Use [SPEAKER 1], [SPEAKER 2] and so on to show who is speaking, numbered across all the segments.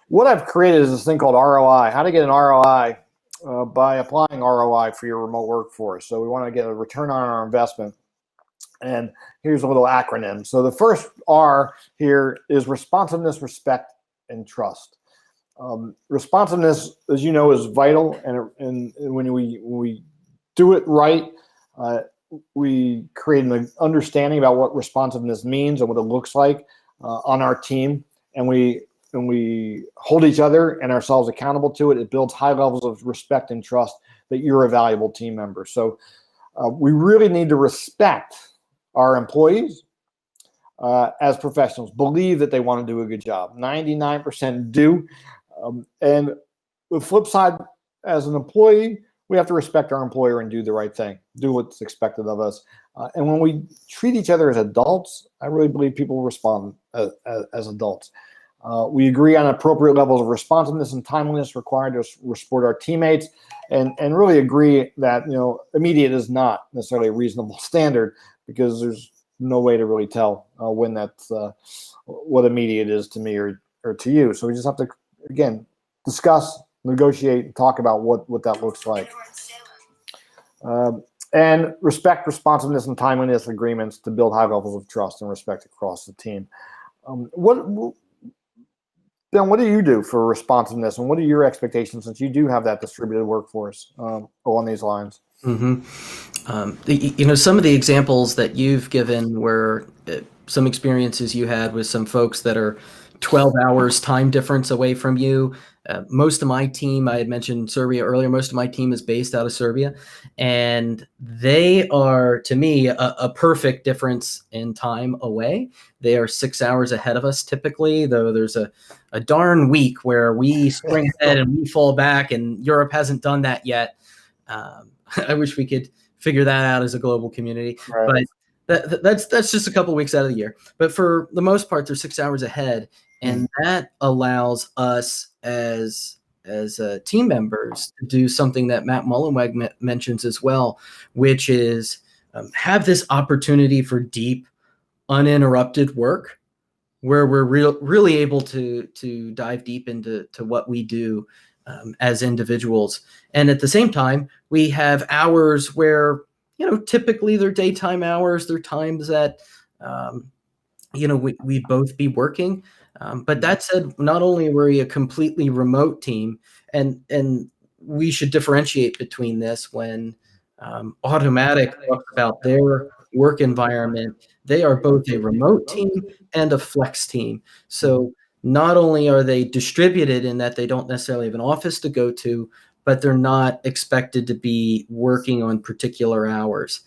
[SPEAKER 1] what I've created is this thing called ROI, how to get an ROI by applying ROI for your remote workforce. So we want to get a return on our investment. And here's a little acronym. So the first R here is responsiveness, respect, and trust. Responsiveness, as you know, is vital. And when we do it right, we create an understanding about what responsiveness means and what it looks like on our team. And we hold each other and ourselves accountable to it. It builds high levels of respect and trust that you're a valuable team member. So we really need to respect our employees as professionals, believe that they want to do a good job. 99% do. And the flip side, as an employee, we have to respect our employer and do the right thing, do what's expected of us. And when we treat each other as adults, I really believe people respond as adults. We agree on appropriate levels of responsiveness and timeliness required to support our teammates, and really agree that immediate is not necessarily a reasonable standard, because there's no way to really tell when that's what immediate is to me or to you. So we just have to, again, discuss, negotiate, and talk about what that looks like. And respect, responsiveness, and timeliness agreements to build high levels of trust and respect across the team. Ben, what do you do for responsiveness, and what are your expectations, since you do have that distributed workforce along these lines?
[SPEAKER 2] Mm-hmm. Some of the examples that you've given were some experiences you had with some folks that are 12 hours time difference away from you. Most of my team, I had mentioned Serbia earlier, most of my team is based out of Serbia, and they are, to me, a perfect difference in time away. They are 6 hours ahead of us typically, though there's a darn week where we spring ahead and we fall back, and Europe hasn't done that yet. I wish we could figure that out as a global community, right. But that's just a couple weeks out of the year. But for the most part, they're 6 hours ahead, and that allows us as team members to do something that Matt Mullenweg mentions as well, which is have this opportunity for deep, uninterrupted work, where we're really able to dive deep into what we do as individuals. And at the same time, we have hours where, typically they're daytime hours. They're times that, we both be working. But that said, not only were we a completely remote team, and we should differentiate between this when Automatic talks about their work environment. They are both a remote team and a flex team. So not only are they distributed in that they don't necessarily have an office to go to, but they're not expected to be working on particular hours.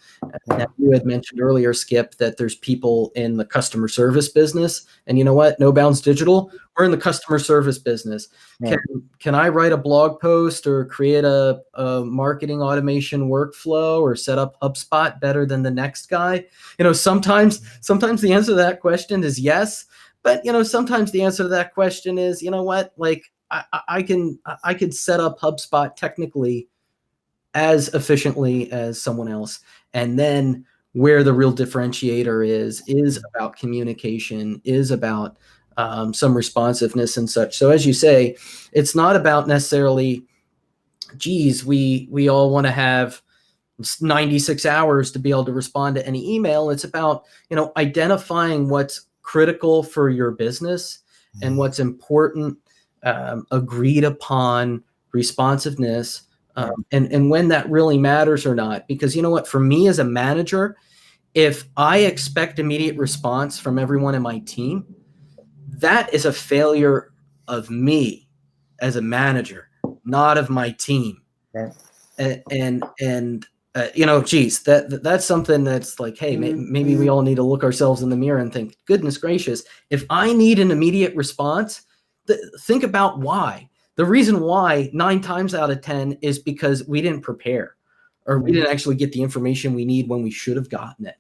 [SPEAKER 2] Now, you had mentioned earlier, Skip, that there's people in the customer service business. And you know what? No Bounds Digital, we're in the customer service business. Yeah. Can I write a blog post or create a marketing automation workflow or set up HubSpot better than the next guy? Sometimes the answer to that question is yes. But, sometimes the answer to that question is, I can set up HubSpot technically as efficiently as someone else. And then where the real differentiator is about communication, is about some responsiveness and such. So as you say, it's not about necessarily, geez, we all want to have 96 hours to be able to respond to any email. It's about, identifying what's critical for your business and what's important, agreed upon responsiveness, and when that really matters or not. Because you know what, for me as a manager, if I expect immediate response from everyone in my team, that is a failure of me as a manager, not of my team. Right. Geez, that's something that's like, hey, maybe we all need to look ourselves in the mirror and think, goodness gracious, if I need an immediate response, think about why. The reason why 9 times out of 10 is because we didn't prepare, or we didn't actually get the information we need when we should have gotten it,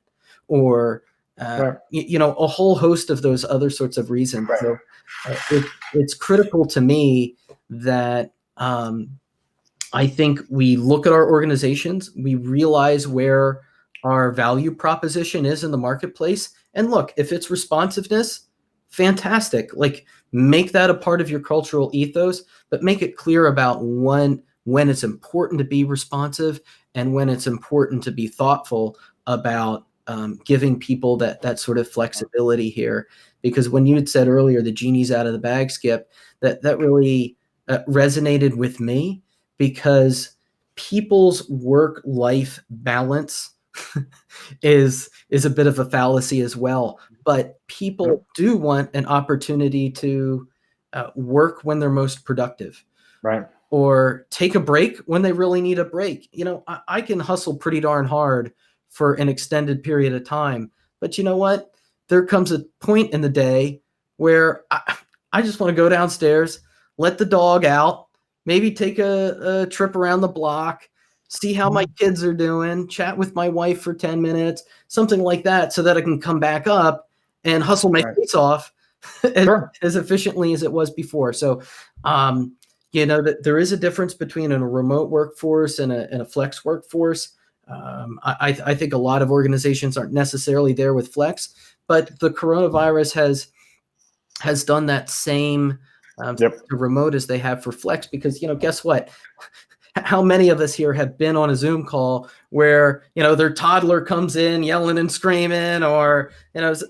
[SPEAKER 2] or right. A whole host of those other sorts of reasons. Right. So it's critical to me that I think we look at our organizations, we realize where our value proposition is in the marketplace, and look, if it's responsiveness, fantastic. Like, make that a part of your cultural ethos, but make it clear about when it's important to be responsive and when it's important to be thoughtful about giving people that sort of flexibility here. Because when you had said earlier, the genie's out of the bag, Skip, that really resonated with me, because people's work-life balance is a bit of a fallacy as well. But people do want an opportunity to work when they're most productive,
[SPEAKER 1] Right.
[SPEAKER 2] or take a break when they really need a break. I can hustle pretty darn hard for an extended period of time, but you know what? There comes a point in the day where I just want to go downstairs, let the dog out, maybe take a trip around the block, see how my kids are doing, chat with my wife for 10 minutes, something like that, so that I can come back up and hustle my face off as efficiently as it was before. So, that there is a difference between a remote workforce and a flex workforce. I think a lot of organizations aren't necessarily there with flex, but the coronavirus has done that same to remote as they have for flex, because guess what? How many of us here have been on a Zoom call where their toddler comes in yelling and screaming, or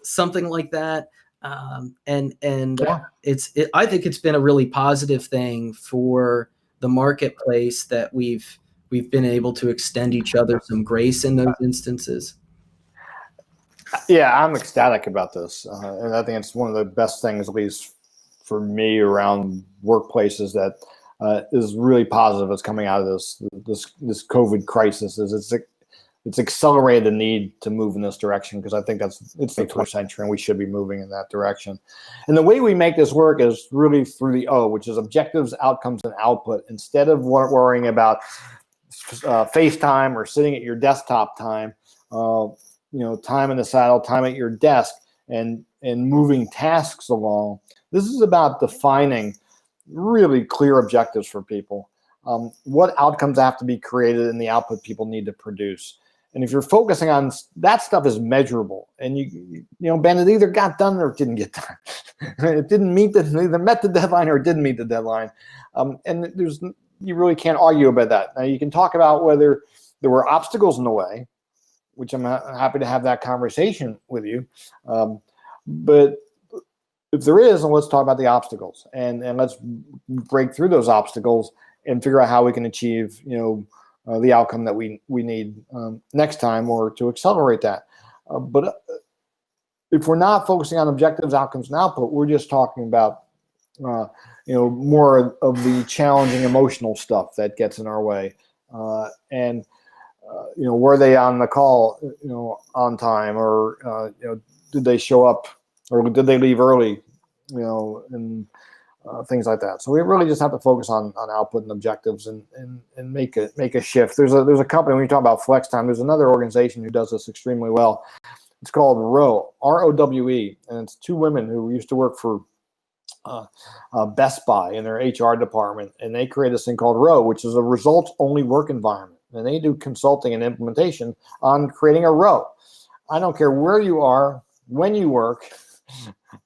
[SPEAKER 2] something like that? I think it's been a really positive thing for the marketplace that we've been able to extend each other some grace in those instances.
[SPEAKER 1] Yeah, I'm ecstatic about this, and I think it's one of the best things, at least for me, around workplaces that is really positive that's coming out of this COVID crisis. Is it's accelerated the need to move in this direction, because I think it's the 21st century and we should be moving in that direction. And the way we make this work is really through the O, which is objectives, outcomes, and output. Instead of worrying about FaceTime or sitting at your desktop time, time in the saddle, time at your desk, and moving tasks along. This is about defining really clear objectives for people. What outcomes have to be created and the output people need to produce. And if you're focusing on that, stuff is measurable, and Ben, it either got done or it didn't get done. It didn't either met the deadline or it didn't meet the deadline. And you really can't argue about that. Now, you can talk about whether there were obstacles in the way, which I'm happy to have that conversation with you. But if there is, then let's talk about the obstacles, and let's break through those obstacles and figure out how we can achieve, the outcome that we need next time, or to accelerate that. But if we're not focusing on objectives, outcomes, and output, we're just talking about, more of the challenging emotional stuff that gets in our way. Were they on the call, on time, or did they show up, or did they leave early, and things like that. So we really just have to focus on output and objectives, and make a shift. There's a company, when you talk about flex time, there's another organization who does this extremely well. It's called ROWE, ROWE, and it's two women who used to work for Best Buy in their HR department, and they created this thing called ROWE, which is a results-only work environment. And they do consulting and implementation on creating a ROWE. I don't care where you are, when you work,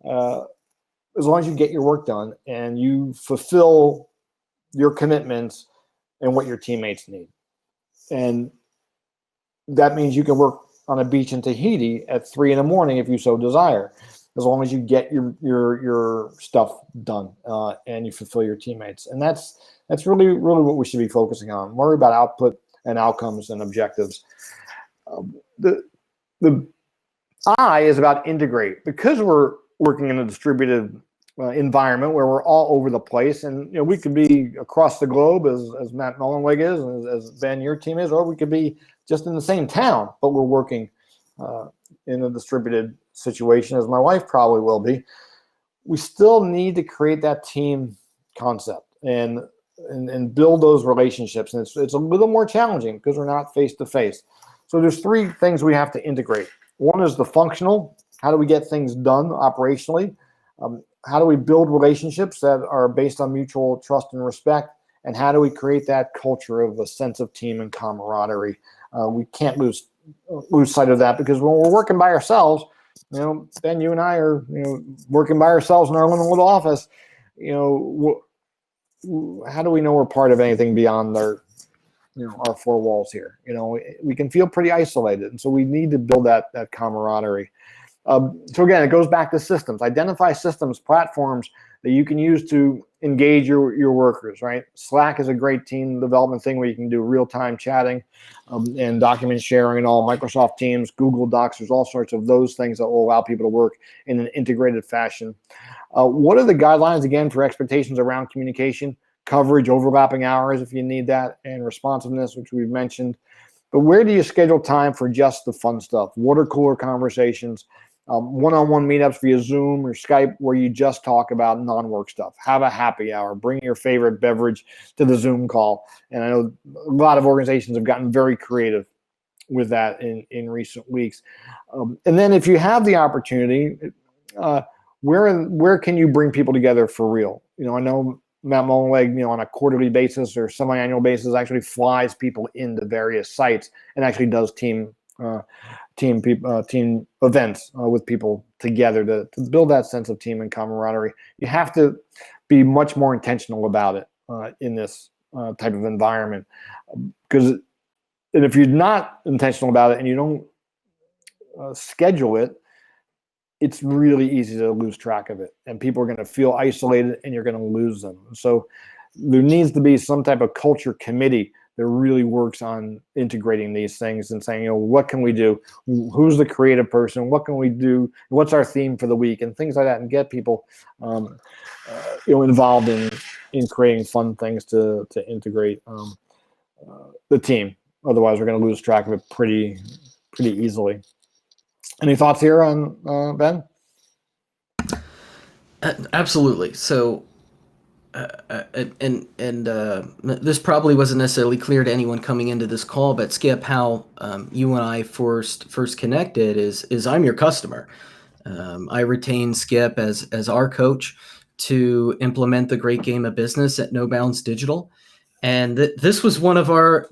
[SPEAKER 1] as long as you get your work done and you fulfill your commitments and what your teammates need. And that means you can work on a beach in Tahiti at 3 a.m. if you so desire, as long as you get your stuff done and you fulfill your teammates. And that's really, really what we should be focusing on. Worry about output and outcomes and objectives. The I is about integrate, because we're working in a distributed environment where we're all over the place, and we could be across the globe as Matt Mullenweg is, and as Ben, your team is, or we could be just in the same town, but we're working in a distributed situation, as my wife probably will be. We still need to create that team concept and build those relationships, and it's a little more challenging because we're not face to face. So there's 3 things we have to integrate. One is the functional. How do we get things done operationally? How do we build relationships that are based on mutual trust and respect? And how do we create that culture of a sense of team and camaraderie? We can't lose sight of that, because when we're working by ourselves, Ben, you and I are, working by ourselves in our little office. How do we know we're part of anything beyond our four walls here? We can feel pretty isolated, and so we need to build that camaraderie. So again, it goes back to systems. Identify systems, platforms that you can use to engage your workers, right? Slack is a great team development thing where you can do real-time chatting and document sharing and all. Microsoft Teams, Google Docs, there's all sorts of those things that will allow people to work in an integrated fashion. What are the guidelines, again, for expectations around communication? Coverage, overlapping hours if you need that, and responsiveness, which we've mentioned. But where do you schedule time for just the fun stuff? Water cooler conversations, one-on-one meetups via Zoom or Skype where you just talk about non-work stuff. Have a happy hour. Bring your favorite beverage to the Zoom call. And I know a lot of organizations have gotten very creative with that in recent weeks. And then if you have the opportunity, where can you bring people together for real? I know Matt Mullenweg, on a quarterly basis or semi-annual basis, actually flies people into various sites and actually does team events with people together to build that sense of team and camaraderie. You have to be much more intentional about it in this type of environment, and if you're not intentional about it and you don't schedule it, it's really easy to lose track of it, and people are going to feel isolated and you're going to lose them. So there needs to be some type of culture committee that really works on integrating these things and saying, what can we do? Who's the creative person? What can we do? What's our theme for the week? And things like that, and get people involved in creating fun things to integrate the team. Otherwise, we're going to lose track of it pretty easily. Any thoughts here on Ben?
[SPEAKER 2] Absolutely. So, this probably wasn't necessarily clear to anyone coming into this call, but Skip, how you and I first connected is I'm your customer. I retained Skip as our coach to implement the great game of business at No Bounds Digital, and this was one of our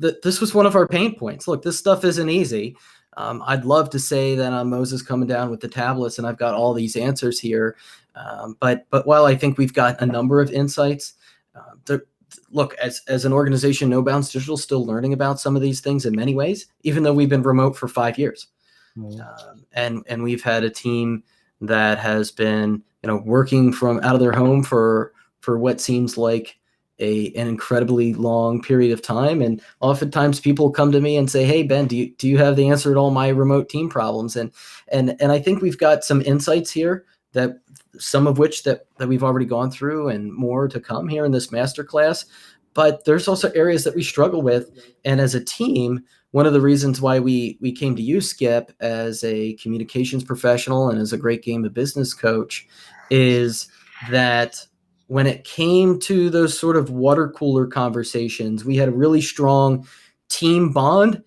[SPEAKER 2] pain points. Look, this stuff isn't easy. I'd love to say that I'm Moses coming down with the tablets and I've got all these answers here. But while I think we've got a number of insights, look, as an organization, No Bounds Digital is still learning about some of these things in many ways, even though we've been remote for 5 years. And we've had a team that has been, working from out of their home for what seems like an incredibly long period of time. And oftentimes people come to me and say, hey, Ben, do you have the answer to all my remote team problems? And I think we've got some insights here, that some of which that we've already gone through and more to come here in this masterclass. But there's also areas that we struggle with. And as a team, one of the reasons why we came to you, Skip, as a communications professional and as a great game of business coach, is that when it came to those sort of water cooler conversations, we had a really strong team bond,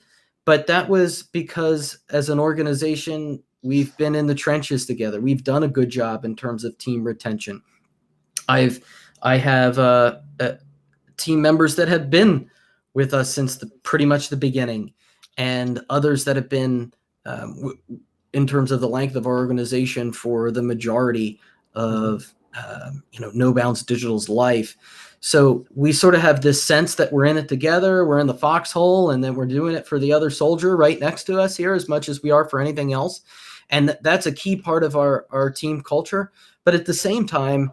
[SPEAKER 2] but that was because as an organization, we've been in the trenches together. We've done a good job in terms of team retention. I have team members that have been with us since pretty much the beginning, and others that have been in terms of the length of our organization for the majority of No Bounds Digital's life. So we sort of have this sense that we're in it together, we're in the foxhole, and then we're doing it for the other soldier right next to us here as much as we are for anything else. And that's a key part of our team culture. But at the same time,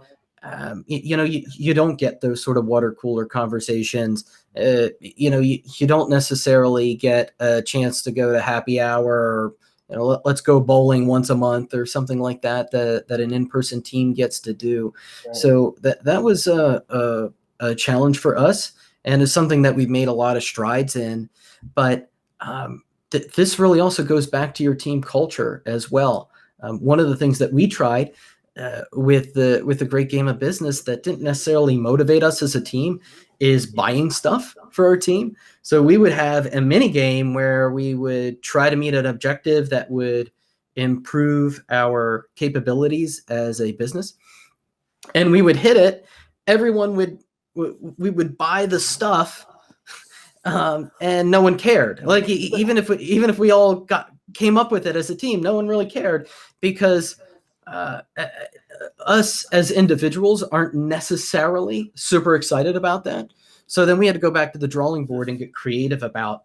[SPEAKER 2] you don't get those sort of water cooler conversations. You don't necessarily get a chance to go to happy hour, or let's go bowling once a month or something like that an in-person team gets to do. Right. So that was a challenge for us, and is something that we've made a lot of strides in. But this really also goes back to your team culture as well. One of the things that we tried with the great game of business that didn't necessarily motivate us as a team is buying stuff for our team. So we would have a mini game where we would try to meet an objective that would improve our capabilities as a business, and we would hit it. Everyone we would buy the stuff, and no one cared. Like even if we all came up with it as a team. No one really cared because us as individuals aren't necessarily super excited about that. So then we had to go back to the drawing board and get creative about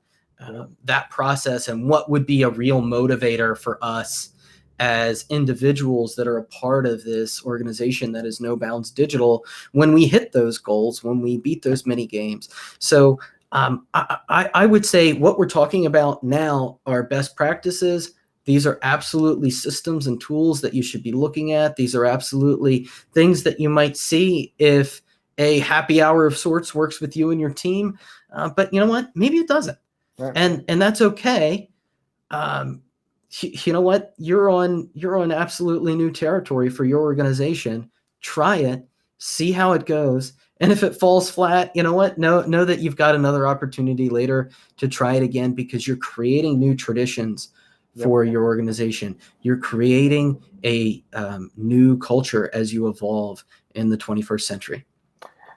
[SPEAKER 2] that process and what would be a real motivator for us as individuals that are a part of this organization that is No Bounds Digital when we hit those goals, when we beat those mini games. So I would say what we're talking about now are best practices. These are absolutely systems and tools that you should be looking at. These are absolutely things that you might see if a happy hour of sorts works with you and your team. But you know what? Maybe it doesn't.
[SPEAKER 1] Right.
[SPEAKER 2] And that's okay. You know what? You're on absolutely new territory for your organization. Try it, see how it goes. And if it falls flat, you know what? Know that you've got another opportunity later to try it again, because you're creating new traditions for your organization. You're creating a new culture as you evolve in the 21st century.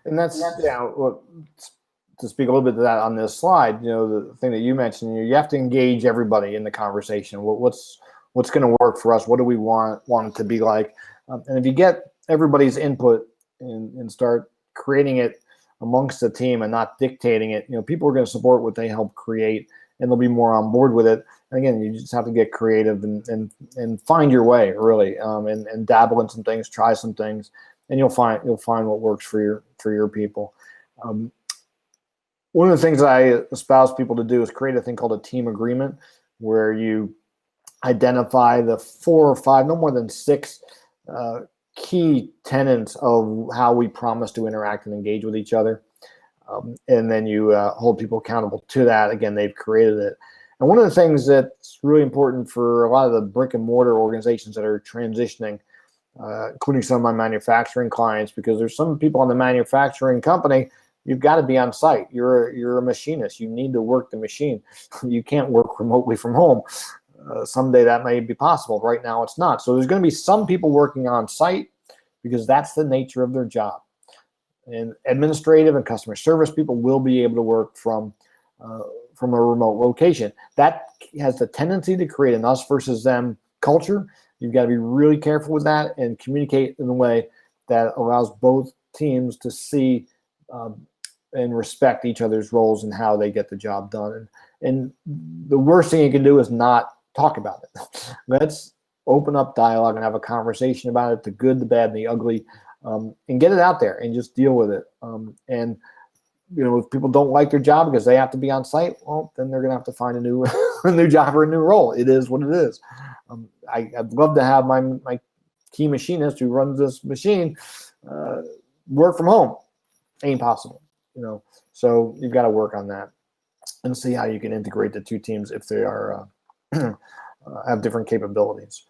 [SPEAKER 1] And that's, to speak a little bit to that on this slide, the thing that you mentioned, you have to engage everybody in the conversation. What's going to work for us? What do we want it to be like? And if you get everybody's input and start creating it amongst the team and not dictating it, people are going to support what they help create, and they'll be more on board with it. And again, you just have to get creative and find your way, really, and dabble in some things, try some things, and you'll find what works for your people. One of the things that I espouse people to do is create a thing called a team agreement, where you identify the 4 or 5, no more than 6 key tenets of how we promise to interact and engage with each other. And then you hold people accountable to that. Again, they've created it. And one of the things that's really important for a lot of the brick and mortar organizations that are transitioning, including some of my manufacturing clients, because there's some people in the manufacturing company, you've got to be on site. You're a machinist. You need to work the machine. You can't work remotely from home. Someday that may be possible. Right now it's not. So there's going to be some people working on site because that's the nature of their job. And administrative and customer service people will be able to work from a remote location. That has the tendency to create an us versus them culture. You've got to be really careful with that and communicate in a way that allows both teams to see and respect each other's roles and how they get the job done. And the worst thing you can do is not talk about it. Let's open up dialogue and have a conversation about it, the good, the bad, and the ugly, and get it out there and just deal with it. And if people don't like their job because they have to be on site, well, then they're going to have to find a new job or a new role. It is what it is. I'd love to have my key machinist who runs this machine work from home. Ain't possible, So you've got to work on that and see how you can integrate the two teams if they are have different capabilities.